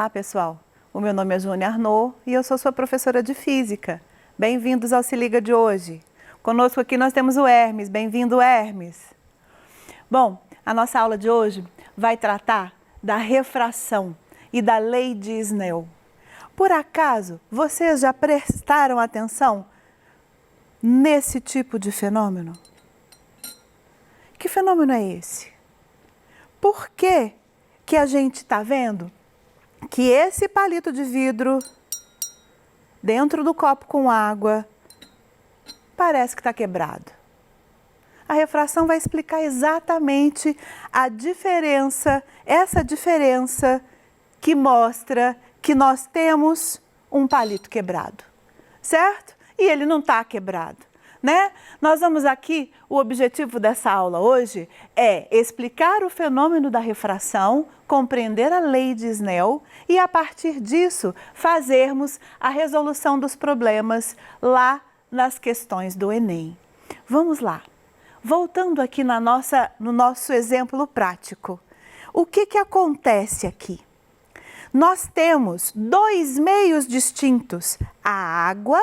Olá, pessoal! O meu nome é Júnia Arnaud e eu sou sua professora de Física. Bem-vindos ao Se Liga de hoje. Conosco aqui nós temos o Hermes. Bem-vindo, Hermes! Bom, a nossa aula de hoje vai tratar da refração e da lei de Snell. Por acaso, vocês já prestaram atenção nesse tipo de fenômeno? Que fenômeno é esse? Por que a gente está vendo que esse palito de vidro dentro do copo com água parece que está quebrado? A refração vai explicar exatamente a diferença, essa diferença que mostra que nós temos um palito quebrado, certo? E ele não está quebrado, né? Nós vamos aqui, o objetivo dessa aula hoje é explicar o fenômeno da refração, compreender a lei de Snell e, a partir disso, fazermos a resolução dos problemas lá nas questões do Enem. Vamos lá. Voltando aqui no nosso exemplo prático. O que acontece aqui? Nós temos dois meios distintos, a água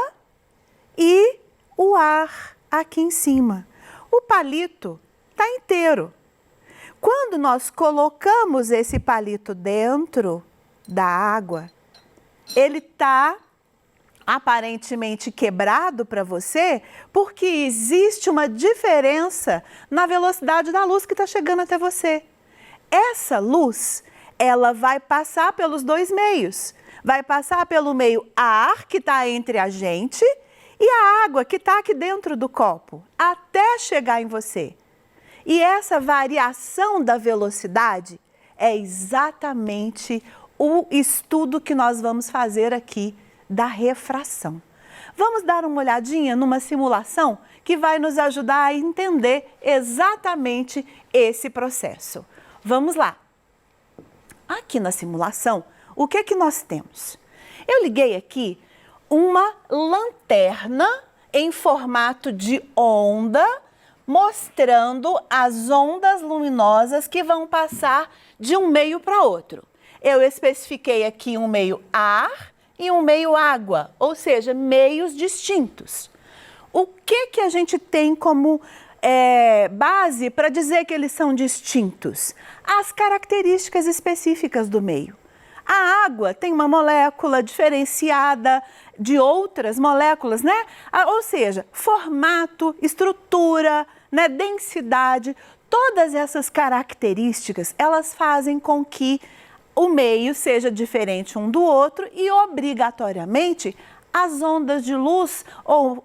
e o ar aqui em cima. O palito está inteiro. Quando nós colocamos esse palito dentro da água, ele está aparentemente quebrado para você porque existe uma diferença na velocidade da luz que está chegando até você. Essa luz, ela vai passar pelos dois meios. Vai passar pelo meio ar, que está entre a gente, e a água, que está aqui dentro do copo, até chegar em você. E essa variação da velocidade é exatamente o estudo que nós vamos fazer aqui da refração. Vamos dar uma olhadinha numa simulação que vai nos ajudar a entender exatamente esse processo. Vamos lá. Aqui na simulação, o que nós temos? Eu liguei aqui uma lanterna em formato de onda, mostrando as ondas luminosas que vão passar de um meio para outro. Eu especifiquei aqui um meio ar e um meio água, ou seja, meios distintos. O que a gente tem como base para dizer que eles são distintos? As características específicas do meio. A água tem uma molécula diferenciada de outras moléculas, né? Ou seja, formato, estrutura, né? Densidade, todas essas características, elas fazem com que o meio seja diferente um do outro e, obrigatoriamente, as ondas de luz, ou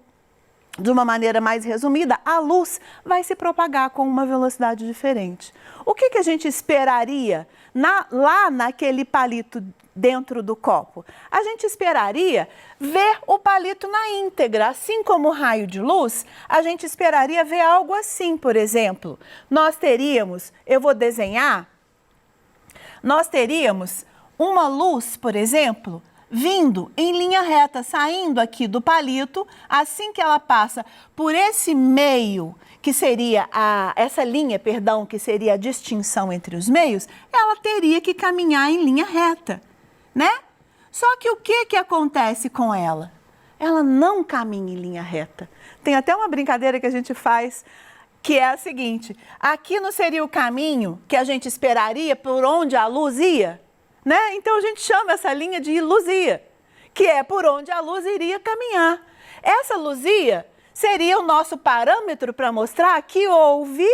de uma maneira mais resumida, a luz vai se propagar com uma velocidade diferente. O que a gente esperaria lá naquele palito dentro do copo? A gente esperaria ver o palito na íntegra, assim como o raio de luz, a gente esperaria ver algo assim, por exemplo. Nós teríamos, eu vou desenhar, nós teríamos uma luz, por exemplo, vindo em linha reta, saindo aqui do palito, assim que ela passa por esse meio, que seria essa linha, perdão, que seria a distinção entre os meios, ela teria que caminhar em linha reta, né? Só que o que acontece com ela? Ela não caminha em linha reta. Tem até uma brincadeira que a gente faz, que é a seguinte: aqui não seria o caminho que a gente esperaria por onde a luz ia? Né? Então a gente chama essa linha de luzia, que é por onde a luz iria caminhar. Essa luzia seria o nosso parâmetro para mostrar que houve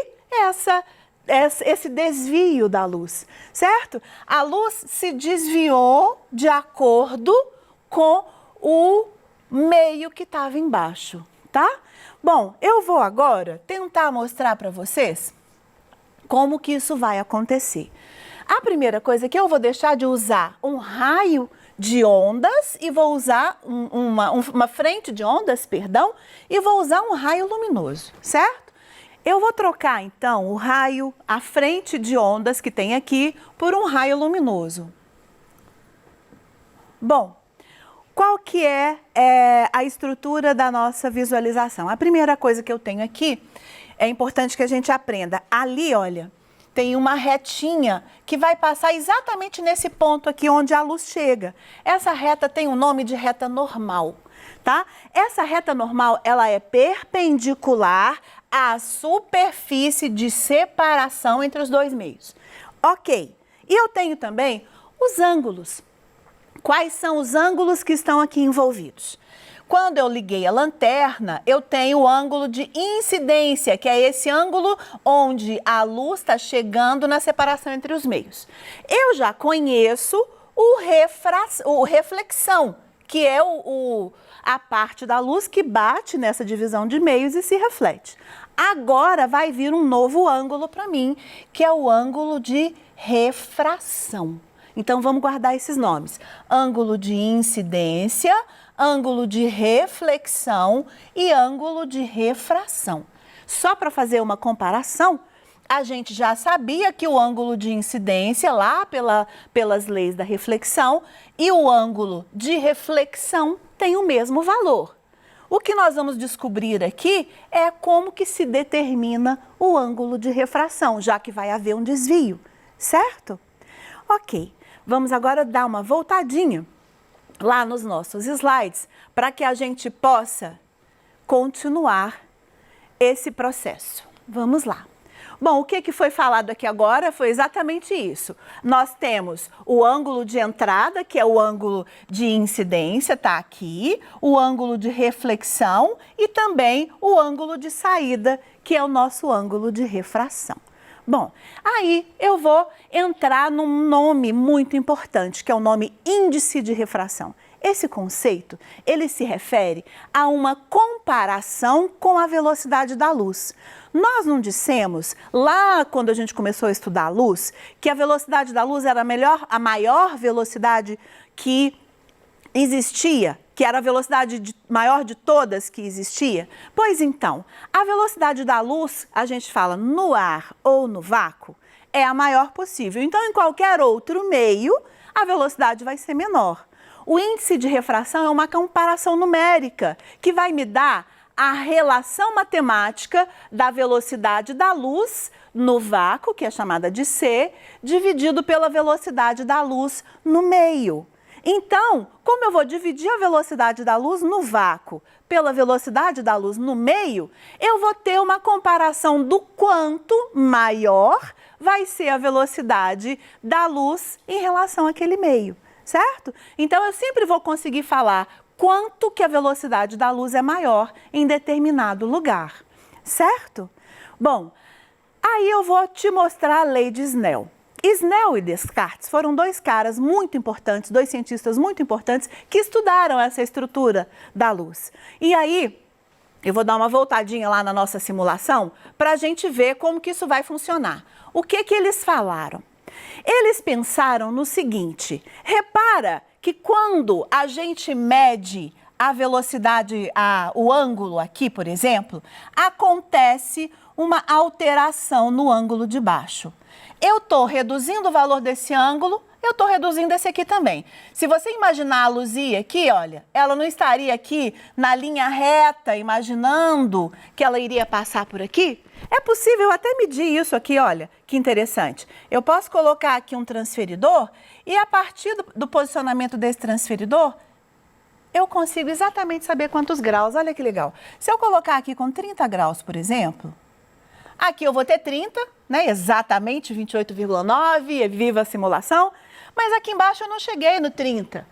esse desvio da luz, certo? A luz se desviou de acordo com o meio que estava embaixo, tá? Bom, eu vou agora tentar mostrar para vocês como que isso vai acontecer. A primeira coisa é que eu vou deixar de usar um raio de ondas e vou usar uma frente de ondas, perdão, e vou usar um raio luminoso, certo? Eu vou trocar então o raio, a frente de ondas que tem aqui, por um raio luminoso. Bom, qual que é a estrutura da nossa visualização? A primeira coisa que eu tenho aqui, é importante que a gente aprenda. Ali, olha, tem uma retinha que vai passar exatamente nesse ponto aqui onde a luz chega. Essa reta tem o nome de reta normal, tá? Essa reta normal, ela é perpendicular à superfície de separação entre os dois meios. Ok. E eu tenho também os ângulos. Quais são os ângulos que estão aqui envolvidos? Quando eu liguei a lanterna, eu tenho o ângulo de incidência, que é esse ângulo onde a luz está chegando na separação entre os meios. Eu já conheço o reflexão, que é a parte da luz que bate nessa divisão de meios e se reflete. Agora vai vir um novo ângulo para mim, que é o ângulo de refração. Então, vamos guardar esses nomes. Ângulo de incidência, ângulo de reflexão e ângulo de refração. Só para fazer uma comparação, a gente já sabia que o ângulo de incidência, lá pelas leis da reflexão, e o ângulo de reflexão tem o mesmo valor. O que nós vamos descobrir aqui é como que se determina o ângulo de refração, já que vai haver um desvio, certo? Ok, vamos agora dar uma voltadinha lá nos nossos slides para que a gente possa continuar esse processo. Vamos lá. Bom, o que foi falado aqui agora foi exatamente isso. Nós temos o ângulo de entrada, que é o ângulo de incidência, está aqui, o ângulo de reflexão e também o ângulo de saída, que é o nosso ângulo de refração. Bom, aí eu vou entrar num nome muito importante, que é o nome índice de refração. Esse conceito, ele se refere a uma comparação com a velocidade da luz. Nós não dissemos, lá quando a gente começou a estudar a luz, que a velocidade da luz era a maior velocidade que existia, que era a velocidade maior de todas que existia? Pois então, a velocidade da luz, a gente fala no ar ou no vácuo, é a maior possível. Então, em qualquer outro meio, a velocidade vai ser menor. O índice de refração é uma comparação numérica que vai me dar a relação matemática da velocidade da luz no vácuo, que é chamada de C, dividido pela velocidade da luz no meio. Então, como eu vou dividir a velocidade da luz no vácuo pela velocidade da luz no meio, eu vou ter uma comparação do quanto maior vai ser a velocidade da luz em relação àquele meio, certo? Então, eu sempre vou conseguir falar quanto que a velocidade da luz é maior em determinado lugar, certo? Bom, aí eu vou te mostrar a lei de Snell. Snell e Descartes foram dois caras muito importantes, dois cientistas muito importantes que estudaram essa estrutura da luz. E aí, eu vou dar uma voltadinha lá na nossa simulação para a gente ver como que isso vai funcionar. O que eles falaram? Eles pensaram no seguinte: repara que quando a gente mede a velocidade, o ângulo aqui, por exemplo, acontece uma alteração no ângulo de baixo. Eu estou reduzindo o valor desse ângulo, eu estou reduzindo esse aqui também. Se você imaginar a Luzia aqui, olha, ela não estaria aqui na linha reta, imaginando que ela iria passar por aqui? É possível até medir isso aqui, olha, que interessante. Eu posso colocar aqui um transferidor e a partir do posicionamento desse transferidor, eu consigo exatamente saber quantos graus. Olha que legal. Se eu colocar aqui com 30 graus, por exemplo, aqui eu vou ter 30, né? Exatamente 28,9, viva a simulação. Mas aqui embaixo eu não cheguei no 30.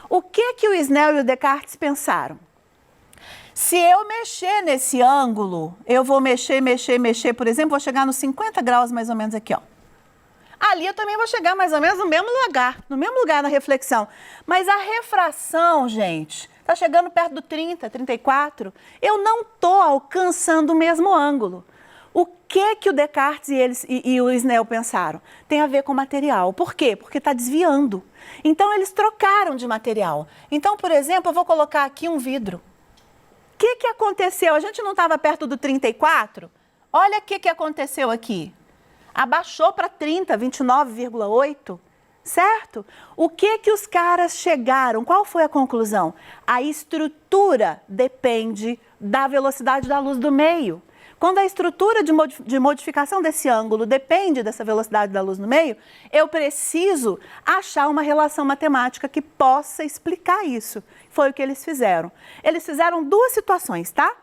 O que o Snell e o Descartes pensaram? Se eu mexer nesse ângulo, eu vou mexer, por exemplo, vou chegar nos 50 graus mais ou menos aqui, ó. Ali eu também vou chegar mais ou menos no mesmo lugar na reflexão. Mas a refração, gente, está chegando perto do 30, 34. Eu não estou alcançando o mesmo ângulo. O que o Descartes e o Snell pensaram? Tem a ver com material. Por quê? Porque está desviando. Então, eles trocaram de material. Então, por exemplo, eu vou colocar aqui um vidro. O que aconteceu? A gente não estava perto do 34? Olha o que aconteceu aqui. Abaixou para 30, 29,8, certo? O que os caras chegaram? Qual foi a conclusão? A estrutura depende da velocidade da luz do meio. Quando a estrutura de modificação desse ângulo depende dessa velocidade da luz no meio, eu preciso achar uma relação matemática que possa explicar isso. Foi o que eles fizeram. Eles fizeram duas situações, tá?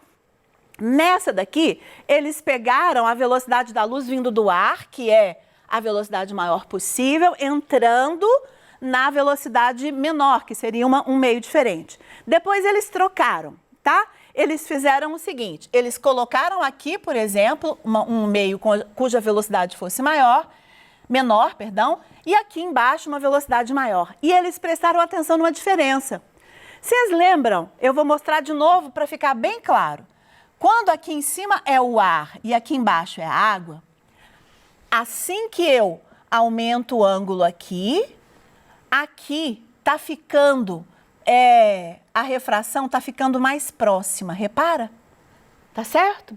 Nessa daqui, eles pegaram a velocidade da luz vindo do ar, que é a velocidade maior possível, entrando na velocidade menor, que seria um meio diferente. Depois eles trocaram, tá? Eles fizeram o seguinte, eles colocaram aqui, por exemplo, um meio cuja velocidade fosse menor, e aqui embaixo uma velocidade maior. E eles prestaram atenção numa diferença. Vocês lembram? Eu vou mostrar de novo para ficar bem claro. Quando aqui em cima é o ar e aqui embaixo é a água, assim que eu aumento o ângulo aqui está ficando, a refração está ficando mais próxima, repara? Tá certo?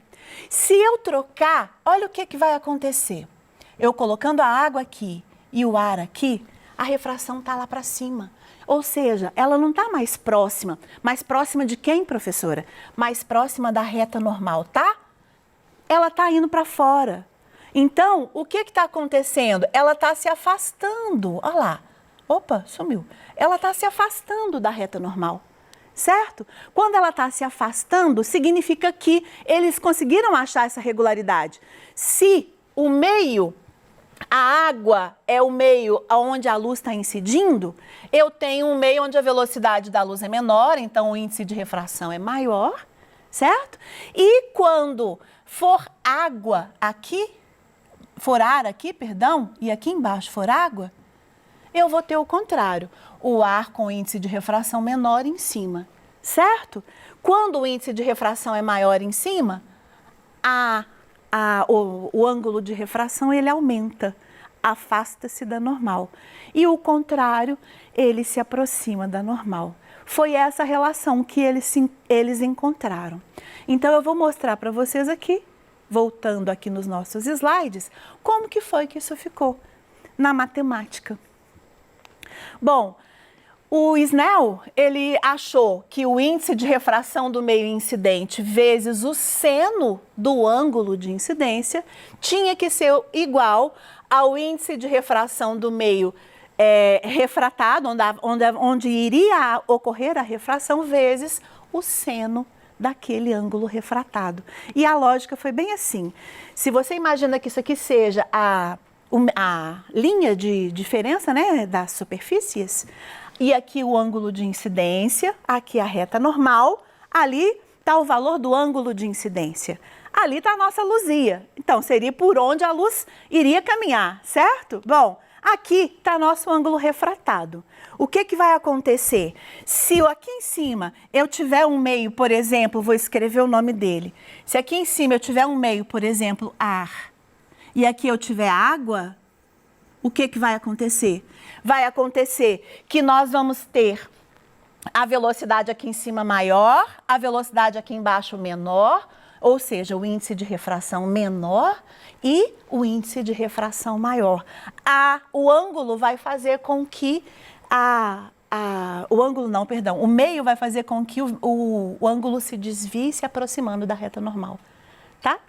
Se eu trocar, olha o que vai acontecer. Eu colocando a água aqui e o ar aqui, a refração está lá para cima. Ou seja, ela não está mais próxima. Mais próxima de quem, professora? Mais próxima da reta normal, tá? Ela está indo para fora. Então, o que está acontecendo? Ela está se afastando. Olha lá. Opa, sumiu. Ela está se afastando da reta normal, certo? Quando ela está se afastando, significa que eles conseguiram achar essa regularidade. Se o meio, a água é o meio onde a luz está incidindo, eu tenho um meio onde a velocidade da luz é menor, então o índice de refração é maior, certo? E quando for água aqui, for ar aqui, e aqui embaixo for água, eu vou ter o contrário, o ar com índice de refração menor em cima, certo? Quando o índice de refração é maior em cima, o ângulo de refração ele aumenta, afasta-se da normal. E o contrário, ele se aproxima da normal. Foi essa relação que eles encontraram. Então, eu vou mostrar para vocês aqui, voltando aqui nos nossos slides, como que foi que isso ficou na matemática. Bom, o Snell, ele achou que o índice de refração do meio incidente vezes o seno do ângulo de incidência tinha que ser igual ao índice de refração do meio refratado, onde iria ocorrer a refração, vezes o seno daquele ângulo refratado. E a lógica foi bem assim. Se você imagina que isso aqui seja a linha de diferença, né, das superfícies, e aqui o ângulo de incidência, aqui a reta normal, ali está o valor do ângulo de incidência. Ali está a nossa luzia. Então, seria por onde a luz iria caminhar, certo? Bom, aqui está nosso ângulo refratado. O que vai acontecer? Se aqui em cima eu tiver um meio, por exemplo, vou escrever o nome dele. Se aqui em cima eu tiver um meio, por exemplo, ar, e aqui eu tiver água, o que vai acontecer? Vai acontecer que nós vamos ter a velocidade aqui em cima maior, a velocidade aqui embaixo menor, ou seja, o índice de refração menor e o índice de refração maior. O ângulo vai fazer com que o meio vai fazer com que o ângulo se desvie se aproximando da reta normal, tá?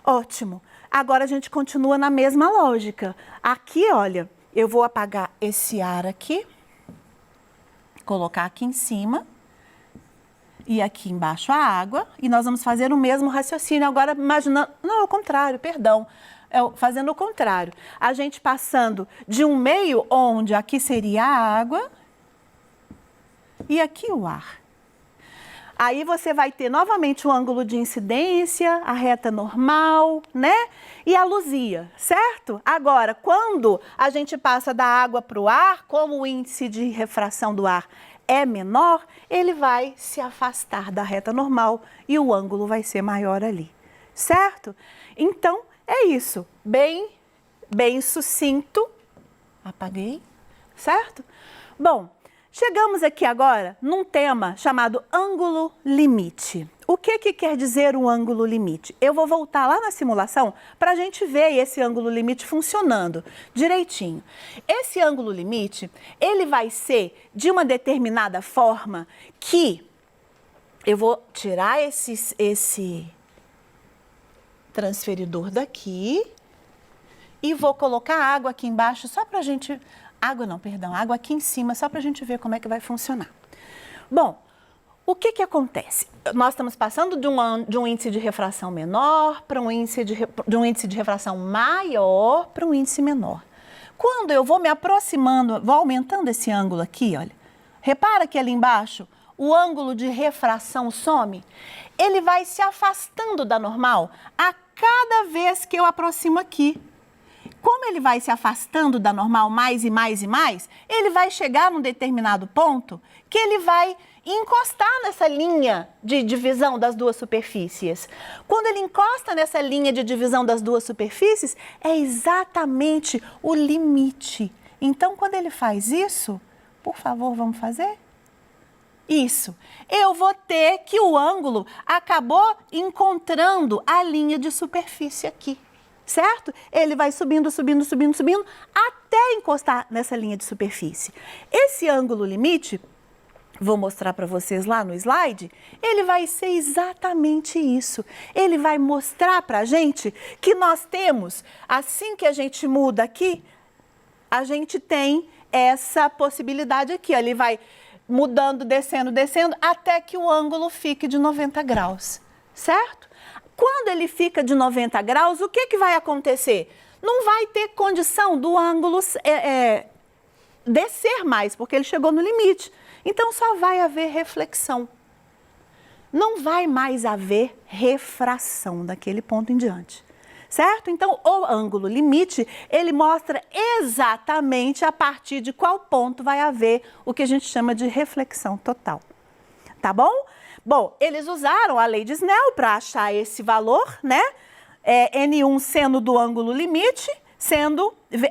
Ótimo. Agora a gente continua na mesma lógica. Aqui, olha, eu vou apagar esse ar aqui, colocar aqui em cima e aqui embaixo a água, e nós vamos fazer o mesmo raciocínio agora imaginando, não, ao contrário, perdão, fazendo o contrário. A gente passando de um meio onde aqui seria a água e aqui o ar. Aí você vai ter novamente o ângulo de incidência, a reta normal, né? E a luzia, certo? Agora, quando a gente passa da água para o ar, como o índice de refração do ar é menor, ele vai se afastar da reta normal e o ângulo vai ser maior ali, certo? Então, é isso. Bem sucinto. Apaguei, certo? Bom, chegamos aqui agora num tema chamado ângulo limite. O que quer dizer o ângulo limite? Eu vou voltar lá na simulação para a gente ver esse ângulo limite funcionando direitinho. Esse ângulo limite, ele vai ser de uma determinada forma que eu vou tirar transferidor daqui e vou colocar água aqui embaixo só para a gente... Água não, perdão, água aqui em cima, só para a gente ver como é que vai funcionar. Bom, o que que acontece? Nós estamos passando de um índice de refração menor para um índice de refração maior para um índice menor. Quando eu vou me aproximando, vou aumentando esse ângulo aqui, olha, repara que ali embaixo o ângulo de refração some, ele vai se afastando da normal a cada vez que eu aproximo aqui. Como ele vai se afastando da normal mais e mais e mais, ele vai chegar num determinado ponto que ele vai encostar nessa linha de divisão das duas superfícies. Quando ele encosta nessa linha de divisão das duas superfícies, é exatamente o limite. Então, quando ele faz isso, por favor, vamos fazer? Isso. Eu vou ter que o ângulo acabou encontrando a linha de superfície aqui. Certo? Ele vai subindo, subindo, subindo, subindo, até encostar nessa linha de superfície. Esse ângulo limite, vou mostrar para vocês lá no slide, ele vai ser exatamente isso. Ele vai mostrar para a gente que nós temos, assim que a gente muda aqui, a gente tem essa possibilidade aqui. Ele vai mudando, descendo, descendo, até que o ângulo fique de 90 graus, certo? Quando ele fica de 90 graus, o que que vai acontecer? Não vai ter condição do ângulo descer mais, porque ele chegou no limite. Então, só vai haver reflexão. Não vai mais haver refração daquele ponto em diante, certo? Então, o ângulo limite, ele mostra exatamente a partir de qual ponto vai haver o que a gente chama de reflexão total. Tá bom? Bom, eles usaram a lei de Snell para achar esse valor, né? N1 sendo do ângulo limite,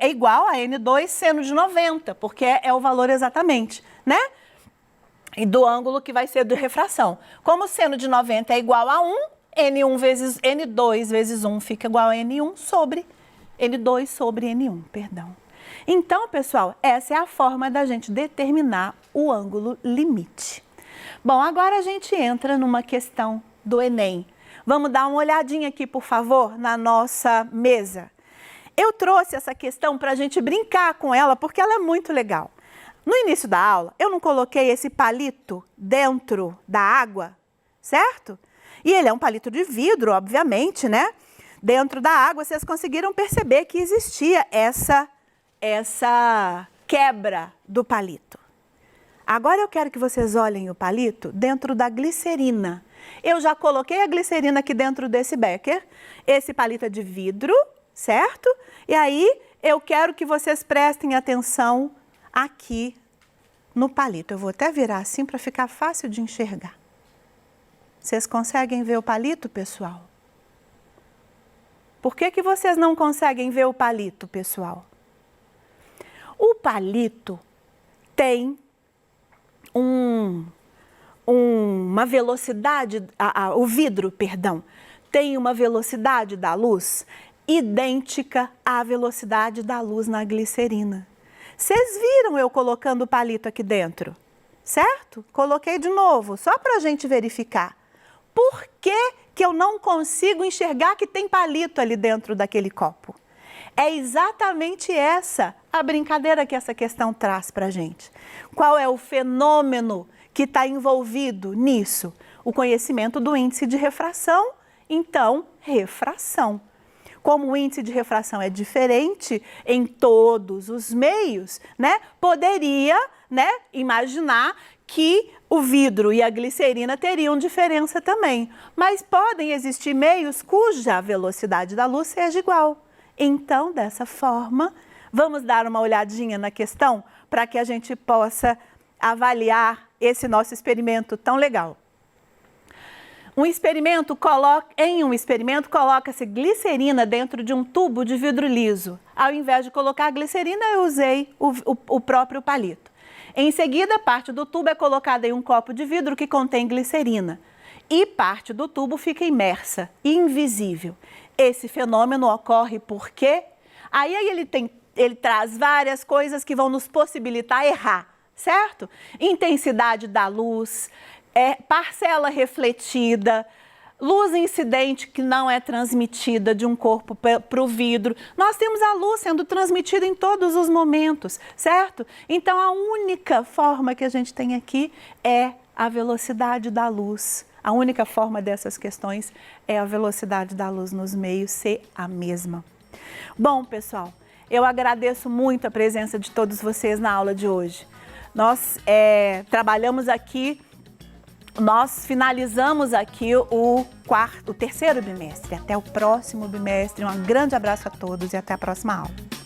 é igual a N2 sendo de 90, porque é o valor exatamente, né? E do ângulo que vai ser de refração. Como sendo de 90 é igual a 1, N2 vezes 1 fica igual a N1 sobre N2 sobre N1, perdão. Então, pessoal, essa é a forma da gente determinar o ângulo limite. Bom, agora a gente entra numa questão do Enem. Vamos dar uma olhadinha aqui, por favor, na nossa mesa. Eu trouxe essa questão para a gente brincar com ela, porque ela é muito legal. No início da aula, eu não coloquei esse palito dentro da água, certo? E ele é um palito de vidro, obviamente, né? Dentro da água, vocês conseguiram perceber que existia essa quebra do palito. Agora eu quero que vocês olhem o palito dentro da glicerina. Eu já coloquei a glicerina aqui dentro desse becker. Esse palito é de vidro, certo? E aí eu quero que vocês prestem atenção aqui no palito. Eu vou até virar assim para ficar fácil de enxergar. Vocês conseguem ver o palito, pessoal? Por que que vocês não conseguem ver o palito, pessoal? O palito tem uma velocidade, o vidro, perdão, tem uma velocidade da luz idêntica à velocidade da luz na glicerina. Vocês viram eu colocando o palito aqui dentro, certo? Coloquei de novo, só para a gente verificar. Por que que eu não consigo enxergar que tem palito ali dentro daquele copo? É exatamente essa a brincadeira que essa questão traz para a gente. Qual é o fenômeno que está envolvido nisso? O conhecimento do índice de refração, então, refração. Como o índice de refração é diferente em todos os meios, né? Poderia, né, imaginar que o vidro e a glicerina teriam diferença também. Mas podem existir meios cuja velocidade da luz seja igual. Então, dessa forma, vamos dar uma olhadinha na questão para que a gente possa avaliar esse nosso experimento tão legal. Em um experimento, coloca-se glicerina dentro de um tubo de vidro liso. Ao invés de colocar a glicerina, eu usei o próprio palito. Em seguida, parte do tubo é colocada em um copo de vidro que contém glicerina. E parte do tubo fica imersa, invisível. Esse fenômeno ocorre porque aí ele traz várias coisas que vão nos possibilitar errar, certo? Intensidade da luz, parcela refletida, luz incidente que não é transmitida de um corpo para o vidro. Nós temos a luz sendo transmitida em todos os momentos, certo? Então, a única forma que a gente tem aqui é a velocidade da luz. A única forma dessas questões é a velocidade da luz nos meios ser a mesma. Bom, pessoal, eu agradeço muito a presença de todos vocês na aula de hoje. Nós trabalhamos aqui, nós finalizamos aqui o terceiro bimestre. Até o próximo bimestre. Um grande abraço a todos e até a próxima aula.